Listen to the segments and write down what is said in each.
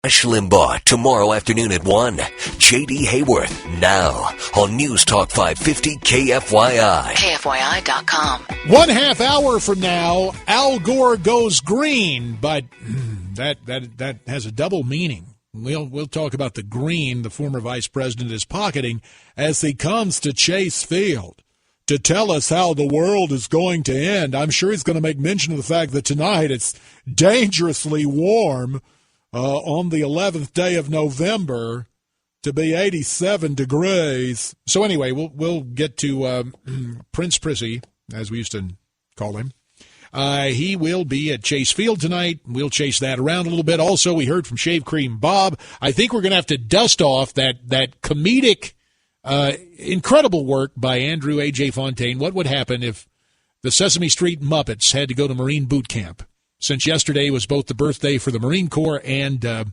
Rush Limbaugh tomorrow afternoon at 1. J.D. Hayworth now on News Talk 550 KFYI. KFYI.com. 1/2 hour from now, Al Gore goes green, but that has a double meaning. We'll talk about the green the former vice president is pocketing as he comes to Chase Field to tell us how the world is going to end. I'm sure he's going to make mention of the fact that tonight it's dangerously warm. On the 11th day of November to be 87 degrees. So anyway, we'll get to Prince Prissy, as we used to call him. He will be at Chase Field tonight. We'll chase that around a little bit. Also, we heard from Shave Cream Bob. I think we're going to have to dust off that comedic, incredible work by Andrew A.J. Fontaine. What would happen if the Sesame Street Muppets had to go to Marine boot camp? Since yesterday was both the birthday for the Marine Corps and the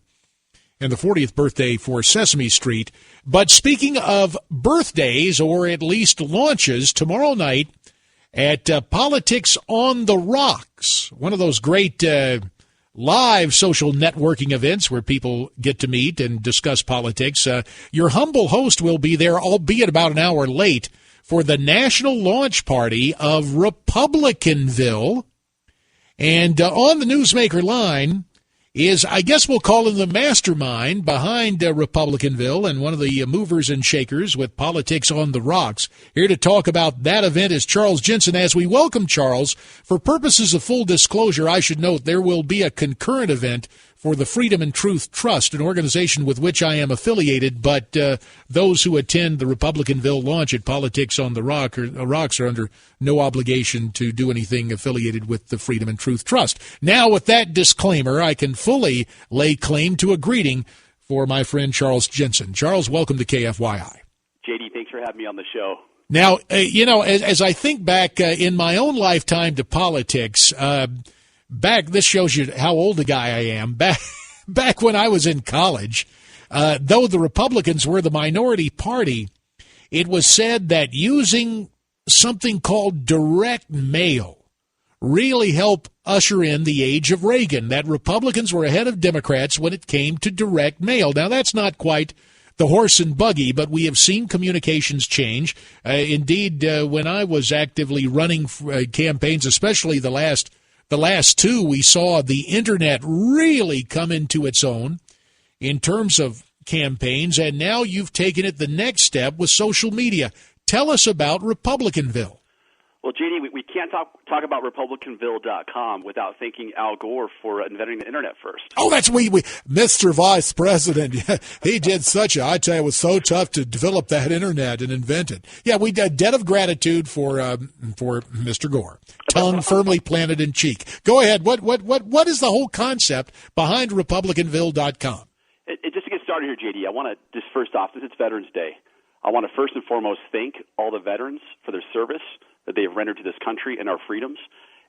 40th birthday for Sesame Street. But speaking of birthdays, or at least launches, tomorrow night at Politics on the Rocks, one of those great live social networking events where people get to meet and discuss politics. Your humble host will be there, albeit about an hour late, for the national launch party of Republicanville. And on the Newsmaker line is, I guess we'll call him the mastermind behind Republicanville and one of the movers and shakers with Politics on the Rocks. Here to talk about that event is Charles Jensen. As we welcome Charles, for purposes of full disclosure, I should note there will be a concurrent event for the Freedom and Truth Trust, an organization with which I am affiliated, but those who attend the Republicanville launch at Politics on the Rocks are under no obligation to do anything affiliated with the Freedom and Truth Trust. Now, with that disclaimer, I can fully lay claim to a greeting for my friend Charles Jensen. Charles, welcome to KFYI. JD, thanks for having me on the show. Now, as I think back in my own lifetime to politics, this shows you how old a guy I am. Back when I was in college, though the Republicans were the minority party, it was said that using something called direct mail really helped usher in the age of Reagan, that Republicans were ahead of Democrats when it came to direct mail. Now, that's not quite the horse and buggy, but we have seen communications change. Indeed, when I was actively running campaigns, especially the last two, we saw the Internet really come into its own in terms of campaigns, and now you've taken it the next step with social media. Tell us about Republicanville. Well, JD, we can't talk about Republicanville.com without thanking Al Gore for inventing the Internet first. Oh, that's we Mr. Vice President. He did I tell you, it was so tough to develop that Internet and invent it. Yeah, we did debt of gratitude for Mr. Gore. Tongue firmly planted in cheek. Go ahead. What is the whole concept behind Republicanville.com? Just to get started here, JD, I want to just first off, since it's Veterans Day, I want to first and foremost thank all the veterans for their service that they have rendered to this country and our freedoms.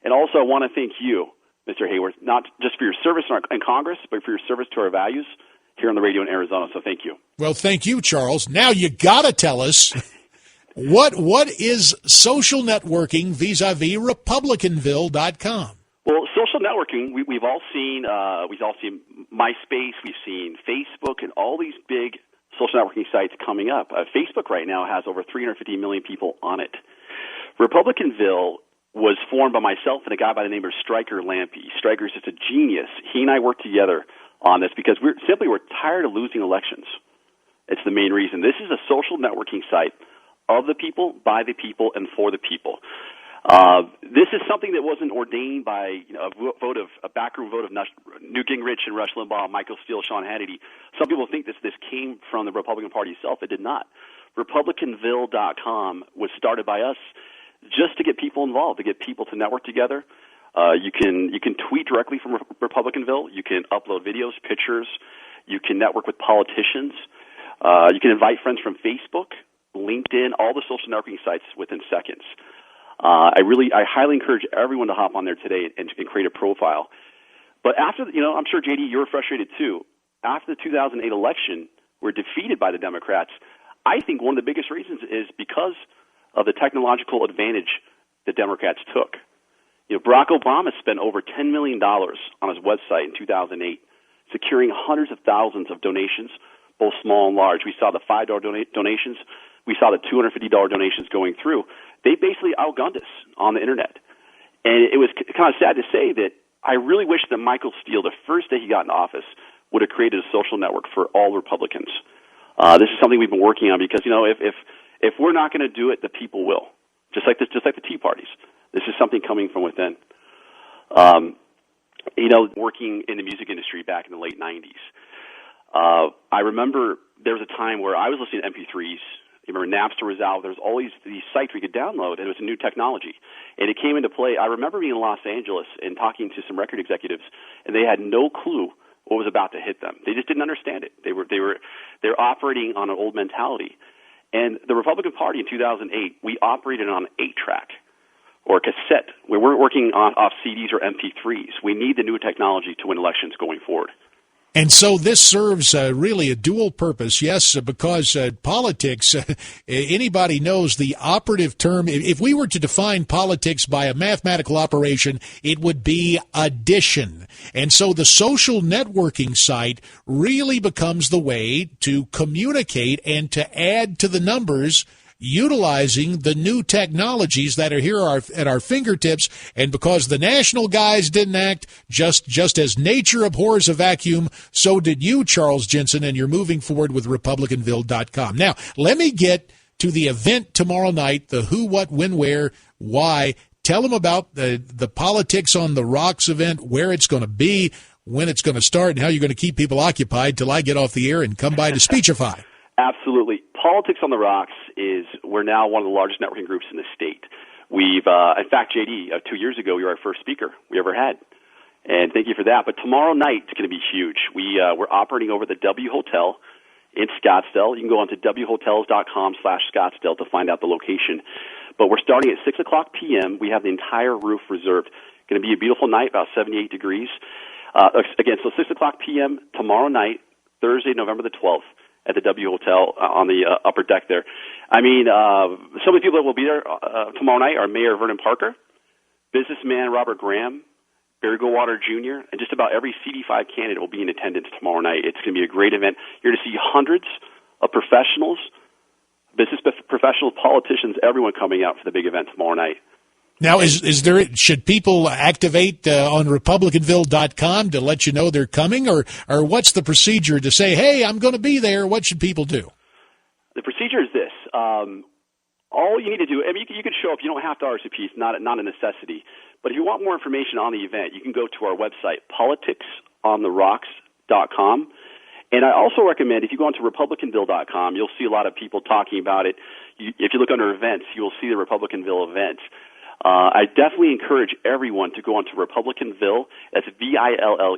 And also I want to thank you, Mr. Hayworth, not just for your service in Congress, but for your service to our values here on the radio in Arizona. So thank you. Well, thank you, Charles. Now you got to tell us what is social networking vis-a-vis Republicanville.com? Well, social networking, we've all seen MySpace, we've seen Facebook, and all these big social networking sites coming up. Facebook right now has over 350 million people on it. Republicanville was formed by myself and a guy by the name of Stryker Lampy. Stryker's just a genius. He and I worked together on this because we're tired of losing elections. It's the main reason. This is a social networking site of the people, by the people, and for the people. This is something that wasn't ordained by a backroom vote of Newt Gingrich and Rush Limbaugh, Michael Steele, Sean Hannity. Some people think this came from the Republican Party itself. It did not. Republicanville.com was started by us just to get people involved, to get people to network together. You can tweet directly from Republicanville. You can upload videos, pictures. You can network with politicians. You can invite friends from Facebook, LinkedIn, all the social networking sites within seconds. I highly encourage everyone to hop on there today and create a profile. But after, I'm sure, JD, you're frustrated too. After the 2008 election, we're defeated by the Democrats. I think one of the biggest reasons is because of the technological advantage the Democrats took. Barack Obama spent over $10 million on his website in 2008 securing hundreds of thousands of donations, both small and large. We saw the $5 donations. We saw the $250 donations going through. They basically outgunned us on the Internet. And it was kind of sad to say that I really wish that Michael Steele, the first day he got in office, would have created a social network for all Republicans. This is something we've been working on because, if we're not going to do it, the people will. Just like the Tea Parties. This is something coming from within. Working in the music industry back in the late 90s, I remember there was a time where I was listening to MP3s. You remember Napster was out. There was all these sites we could download, and it was a new technology. And it came into play. I remember being in Los Angeles and talking to some record executives, and they had no clue what was about to hit them. They just didn't understand it. They're operating on an old mentality. And the Republican Party in 2008, we operated on an 8-track or cassette. We weren't working off CDs or MP3s. We need the new technology to win elections going forward. And so this serves really a dual purpose, yes, because politics, anybody knows the operative term. If we were to define politics by a mathematical operation, it would be addition. And so the social networking site really becomes the way to communicate and to add to the numbers, utilizing the new technologies that are here at our fingertips. And because the national guys didn't act, just as nature abhors a vacuum, so did you, Charles Jensen, and you're moving forward with RepublicanVille.com. Now, let me get to the event tomorrow night, the who, what, when, where, why. Tell them about the Politics on the Rocks event, where it's going to be, when it's going to start, and how you're going to keep people occupied till I get off the air and come by to Speechify. Absolutely. Politics on the Rocks we're now one of the largest networking groups in the state. We've, in fact, JD, 2 years ago, you were our first speaker we ever had. And thank you for that. But tomorrow night it's going to be huge. We're operating over the W Hotel in Scottsdale. You can go on to whotels.com/Scottsdale to find out the location. But we're starting at 6 o'clock p.m. We have the entire roof reserved. Going to be a beautiful night, about 78 degrees. Again, so 6 o'clock p.m. tomorrow night, Thursday, November the 12th. At the W Hotel on the upper deck there. I mean, some of the people that will be there tomorrow night are Mayor Vernon Parker, businessman Robert Graham, Barry Goldwater Jr., and just about every CD5 candidate will be in attendance tomorrow night. It's going to be a great event. You're going to see hundreds of professionals, business professionals, politicians, everyone coming out for the big event tomorrow night. Now, should people activate on RepublicanVille.com to let you know they're coming, or what's the procedure to say, hey, I'm going to be there? What should people do? The procedure is this. All you need to do, I mean, you can show up. You don't have to RSVP. It's not a necessity. But if you want more information on the event, you can go to our website, politicsontheRocks.com. And I also recommend, if you go onto RepublicanVille.com, you'll see a lot of people talking about it. If you look under events, you'll see the Republicanville events. I definitely encourage everyone to go onto Republicanville, that's VILLE,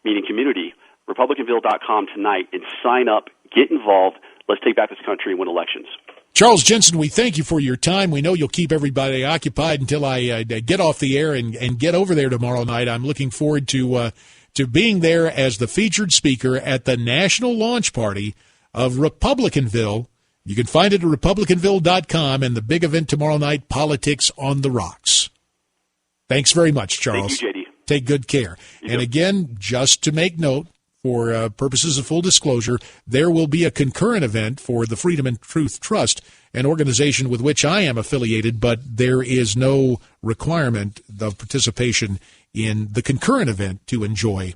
meaning community, RepublicanVille.com tonight, and sign up, get involved. Let's take back this country and win elections. Charles Jensen, we thank you for your time. We know you'll keep everybody occupied until I get off the air and get over there tomorrow night. I'm looking forward to being there as the featured speaker at the national launch party of Republicanville. You can find it at RepublicanVille.com, and the big event tomorrow night, Politics on the Rocks. Thanks very much, Charles. Thank you, JD. Take good care. And again, just to make note, for purposes of full disclosure, there will be a concurrent event for the Freedom and Truth Trust, an organization with which I am affiliated, but there is no requirement of participation in the concurrent event to enjoy